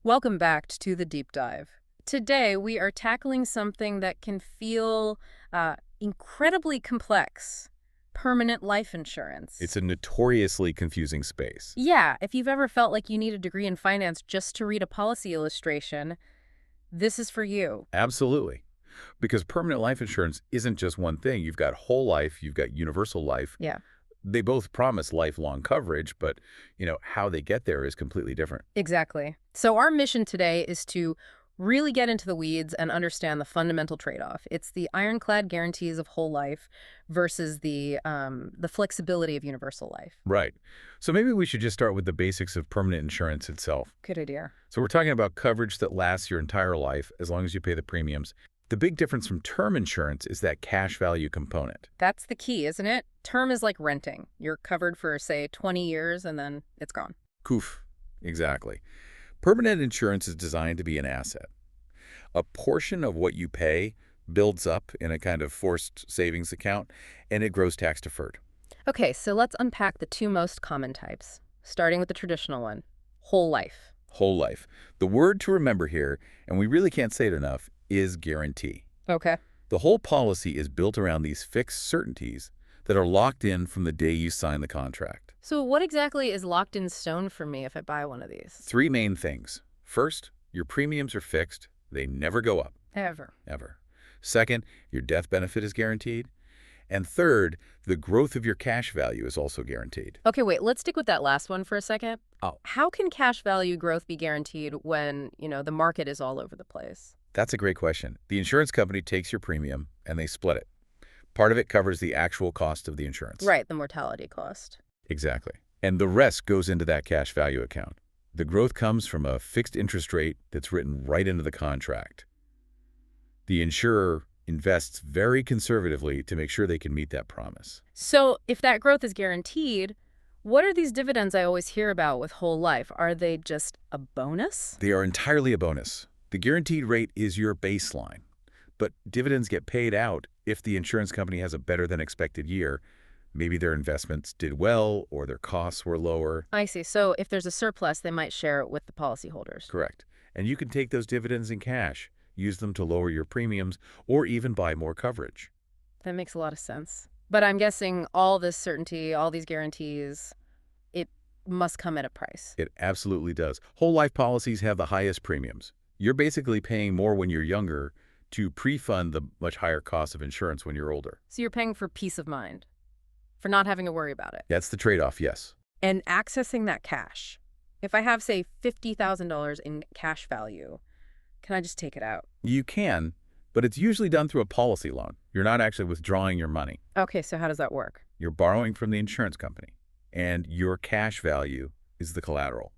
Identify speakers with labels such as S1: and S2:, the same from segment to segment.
S1: Welcome back to the deep dive. Today, we are tackling something that can feel incredibly complex: permanent life insurance.
S2: It's a notoriously confusing space.
S1: Yeah, if you've ever felt like you need a degree in finance just to read a policy illustration, this is for you.
S2: Absolutely. Because permanent life insurance isn't just one thing. You've got whole life, you've got universal life.
S1: Yeah,
S2: They both promise lifelong coverage, but, how they get there is completely different.
S1: exactly. So our mission today is to really get into the weeds and understand the fundamental trade-off. It's the ironclad guarantees of whole life versus the flexibility of universal life.
S2: Right. So maybe we should just start with the basics of permanent insurance itself.
S1: Good idea.
S2: So we're talking about coverage that lasts your entire life as long as you pay the premiums. The big difference from term insurance is that cash value component.
S1: That's the key, isn't it? Term is like renting. You're covered for, say, 20 years and then it's gone.
S2: Coof. Exactly. Permanent insurance is designed to be an asset. A portion of what you pay builds up in a kind of forced savings account, and it grows tax deferred.
S1: Okay, so let's unpack the two most common types, starting with the traditional one, whole life.
S2: Whole life. The word to remember here, and we really can't say it enough, is guarantee.
S1: Okay.
S2: The whole policy is built around these fixed certainties that are locked in from the day you sign the contract.
S1: So what exactly is locked in stone for me if I buy one of these?
S2: Three main things. First, your premiums are fixed. They never go up,
S1: Ever.
S2: ever. Second, your death benefit is guaranteed. And third, the growth of your cash value is also guaranteed.
S1: Okay, wait, let's stick with that last one for a second.
S2: Oh.
S1: How can cash value growth be guaranteed when, the market is all over the place?
S2: That's a great question. The insurance company takes your premium and they split it. Part of it covers the actual cost of the insurance.
S1: Right, the mortality cost.
S2: Exactly. And the rest goes into that cash value account. The growth comes from a fixed interest rate that's written right into the contract. The insurer invests very conservatively to make sure they can meet that promise.
S1: So if that growth is guaranteed, what are these dividends I always hear about with whole life? Are they just a bonus?
S2: They are entirely a bonus. The guaranteed rate is your baseline, but dividends get paid out if the insurance company has a better than expected year. Maybe their investments did well or their costs were lower.
S1: I see. So if there's a surplus, they might share it with the policyholders.
S2: Correct. And you can take those dividends in cash, use them to lower your premiums, or even buy more coverage.
S1: That makes a lot of sense. But I'm guessing all this certainty, all these guarantees, it must come at a price.
S2: It absolutely does. Whole life policies have the highest premiums. You're basically paying more when you're younger to pre-fund the much higher cost of insurance when you're older.
S1: So you're paying for peace of mind, for not having to worry about it.
S2: That's the trade-off, yes.
S1: And accessing that cash. If I have, say, $50,000 in cash value, can I just take it out?
S2: You can, but it's usually done through a policy loan. You're not actually withdrawing your money.
S1: Okay, so how does that work?
S2: You're borrowing from the insurance company, and your cash value is the collateral.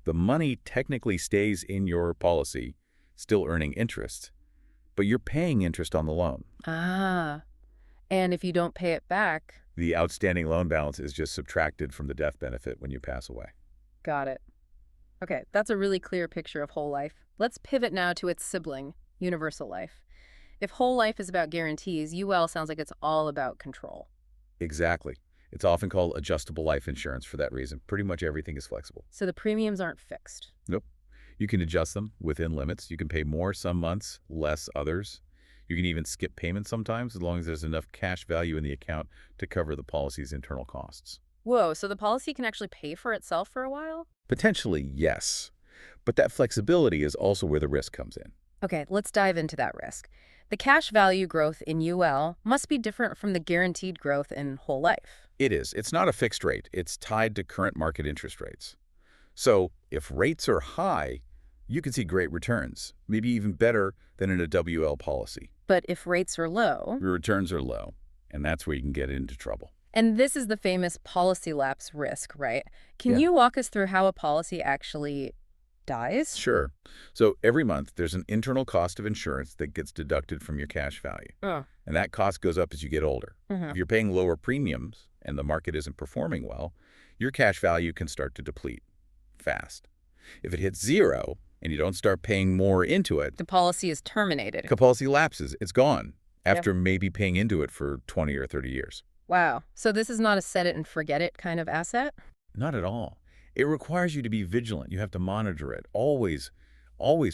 S2: The money technically stays in your policy, still earning interest, but you're paying interest on the loan.
S1: Ah, and if you don't pay it back,
S2: The outstanding loan balance is just subtracted from the death benefit when you pass away.
S1: got it. Okay, that's a really clear picture of whole life. Let's pivot now to its sibling, universal life. If whole life is about guarantees, UL sounds like it's all about control.
S2: Exactly. It's often called adjustable life insurance for that reason. Pretty much everything is flexible.
S1: So the premiums aren't fixed.
S2: Nope. You can adjust them within limits. You can pay more some months, less others. You can even skip payments sometimes as long as there's enough cash value in the account to cover the policy's internal costs.
S1: Whoa, so the policy can actually pay for itself for a while?
S2: Potentially, yes. But that flexibility is also where the risk comes in.
S1: Okay, let's dive into that risk. The cash value growth in UL must be different from the guaranteed growth in whole life.
S2: It is. It's not a fixed rate. It's tied to current market interest rates. So if rates are high, you can see great returns, maybe even better than in a WL policy.
S1: But if rates are low,
S2: Your returns are low, and that's where you can get into trouble.
S1: and this is the famous policy lapse risk, right? Can
S2: Yeah.
S1: you walk us through how a policy actually dies?
S2: Sure. So every month, there's an internal cost of insurance that gets deducted from your cash value.
S1: Oh.
S2: And that cost goes up as you get older.
S1: Mhm.
S2: If you're paying lower premiums and the market isn't performing well, your cash value can start to deplete fast. If it hits zero and you don't start paying more into it,
S1: The policy is terminated.
S2: the policy lapses. It's gone after maybe paying into it for 20 or 30 years.
S1: Wow. So this is not a set it and forget it kind of asset?
S2: Not at all. It requires you to be vigilant. You have to monitor it. Always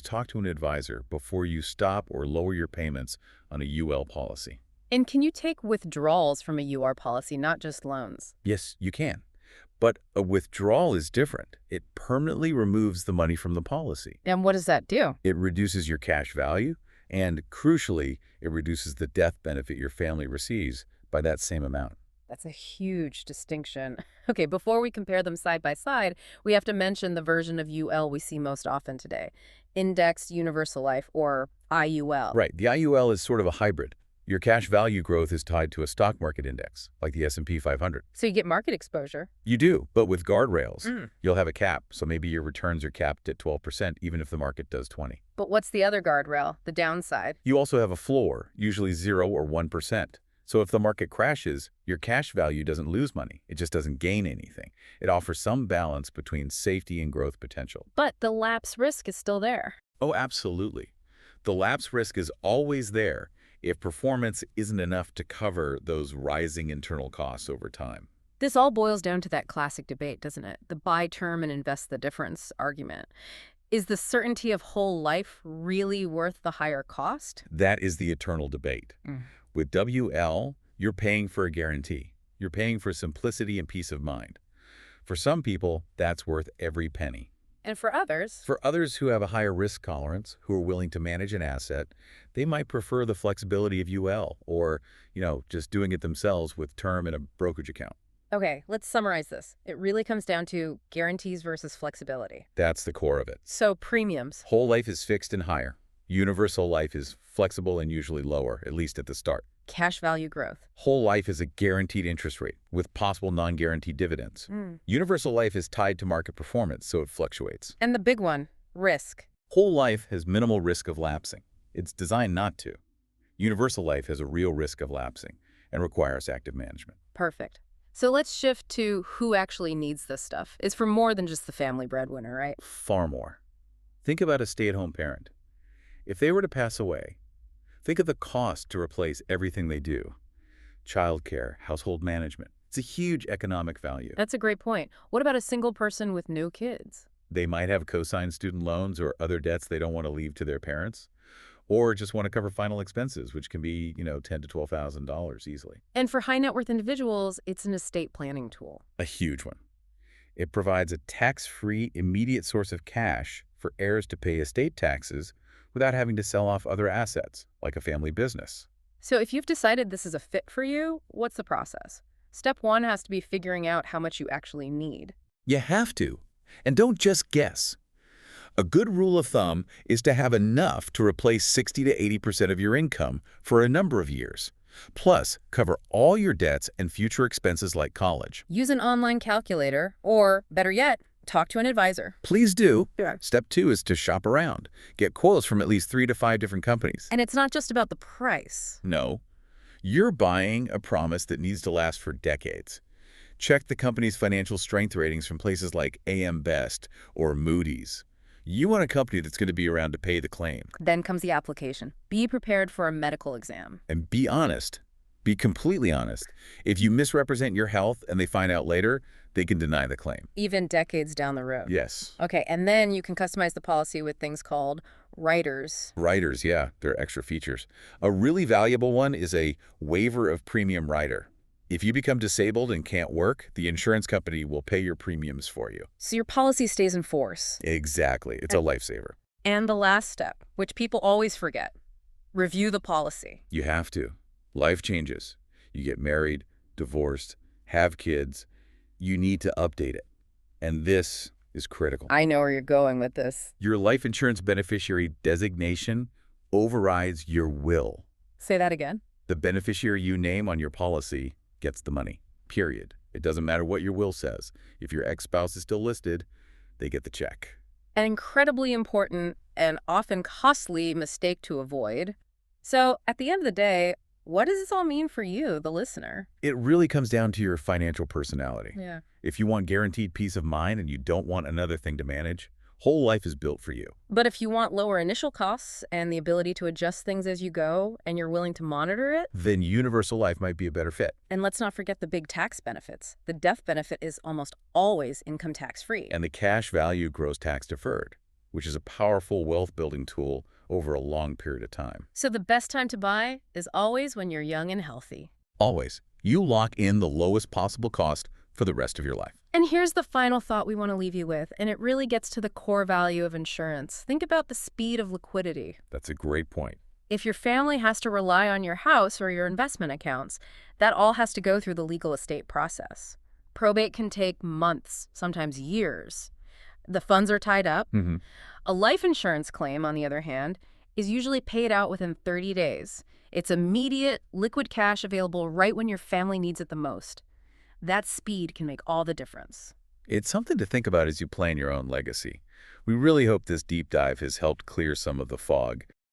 S2: talk to an advisor before you stop or lower your payments on a UL policy.
S1: And can you take withdrawals from a UR policy, not just loans?
S2: Yes, you can. But a withdrawal is different. It permanently removes the money from the policy.
S1: And what does that do?
S2: It reduces your cash value, and crucially, it reduces the death benefit your family receives by that same amount.
S1: That's a huge distinction. Okay, before we compare them side by side, we have to mention the version of UL we see most often today, Indexed Universal Life, or IUL.
S2: Right. The IUL is sort of a hybrid. Your cash value growth is tied to a stock market index, like the S&P 500.
S1: So you get market exposure.
S2: You do, but with guardrails.
S1: Mm.
S2: You'll have a cap, so maybe your returns are capped at 12%, even if the market does 20.
S1: But what's the other guardrail, the downside?
S2: You also have a floor, usually 0 or 1%. So if the market crashes, your cash value doesn't lose money. It just doesn't gain anything. It offers some balance between safety and growth potential.
S1: But the lapse risk is still there.
S2: Oh, absolutely. The lapse risk is always there if performance isn't enough to cover those rising internal costs over time.
S1: This all boils down to that classic debate, doesn't it? The buy term and invest the difference argument. Is the certainty of whole life really worth the higher cost?
S2: That is the eternal debate.
S1: Mm.
S2: With WL, you're paying for a guarantee. You're paying for simplicity and peace of mind. For some people, that's worth every penny.
S1: And for others,
S2: For others who have a higher risk tolerance, who are willing to manage an asset, they might prefer the flexibility of UL or, just doing it themselves with term in a brokerage account.
S1: okay, let's summarize this. It really comes down to guarantees versus flexibility.
S2: That's the core of it.
S1: So premiums.
S2: Whole life is fixed and higher. Universal life is flexible and usually lower, at least at the start.
S1: Cash value growth.
S2: Whole life is a guaranteed interest rate with possible non-guaranteed dividends.
S1: Mm.
S2: Universal life is tied to market performance, so it fluctuates.
S1: And the big one, risk.
S2: Whole life has minimal risk of lapsing. It's designed not to. Universal life has a real risk of lapsing and requires active management.
S1: Perfect. So let's shift to who actually needs this stuff. It's for more than just the family breadwinner, right?
S2: Far more. Think about a stay-at-home parent. If they were to pass away, think of the cost to replace everything they do. Childcare, household management. It's a huge economic value.
S1: That's a great point. What about a single person with no kids?
S2: They might have co-signed student loans or other debts they don't want to leave to their parents, or just want to cover final expenses, which can be, $10,000 to $12,000 easily.
S1: And for high net worth individuals, it's an estate planning tool.
S2: A huge one. It provides a tax-free, immediate source of cash for heirs to pay estate taxes without having to sell off other assets, like a family business.
S1: So if you've decided this is a fit for you, what's the process? Step one has to be figuring out how much you actually need.
S2: You have to. And don't just guess. A good rule of thumb is to have enough to replace 60 to 80% of your income for a number of years. Plus, cover all your debts and future expenses like college.
S1: Use an online calculator, or better yet, talk to an advisor.
S2: Please do.
S1: Yeah.
S2: Step 2 is to shop around. Get quotes from at least 3 to 5 different companies.
S1: And it's not just about the price.
S2: No. You're buying a promise that needs to last for decades. Check the company's financial strength ratings from places like AM Best or Moody's. You want a company that's going to be around to pay the claim.
S1: Then comes the application. Be prepared for a medical exam.
S2: And be honest. Be completely honest. If you misrepresent your health and they find out later, they can deny the claim.
S1: Even decades down the road.
S2: Yes.
S1: Okay, and then you can customize the policy with things called riders.
S2: Riders, yeah, they're extra features. A really valuable one is a waiver of premium rider. If you become disabled and can't work, the insurance company will pay your premiums for you.
S1: So your policy stays in force.
S2: Exactly. It's a lifesaver.
S1: And the last step, which people always forget, review the policy.
S2: You have to. Life changes. You get married, divorced, have kids. You need to update it. And this is critical.
S1: I know where you're going with this.
S2: Your life insurance beneficiary designation overrides your will.
S1: Say that again.
S2: The beneficiary you name on your policy gets the money, period. It doesn't matter what your will says. If your ex-spouse is still listed, they get the check.
S1: An incredibly important and often costly mistake to avoid. So at the end of the day, what does this all mean for you, the listener?
S2: It really comes down to your financial personality.
S1: Yeah.
S2: If you want guaranteed peace of mind and you don't want another thing to manage, Whole life is built for you.
S1: But if you want lower initial costs and the ability to adjust things as you go, and you're willing to monitor it,
S2: Then universal life might be a better fit.
S1: and let's not forget the big tax benefits. The death benefit is almost always income tax-free.
S2: And the cash value grows tax deferred, which is a powerful wealth building tool over a long period of time.
S1: So the best time to buy is always when you're young and healthy.
S2: Always, you lock in the lowest possible cost for the rest of your life.
S1: And here's the final thought we want to leave you with, and it really gets to the core value of insurance. Think about the speed of liquidity.
S2: That's a great point.
S1: If your family has to rely on your house or your investment accounts, that all has to go through the legal estate process. Probate can take months, sometimes years. The funds are tied up.
S2: Mm-hmm.
S1: A life insurance claim, on the other hand, is usually paid out within 30 days. It's immediate, liquid cash available right when your family needs it the most. That speed can make all the difference.
S2: It's something to think about as you plan your own legacy. We really hope this deep dive has helped clear some of the fog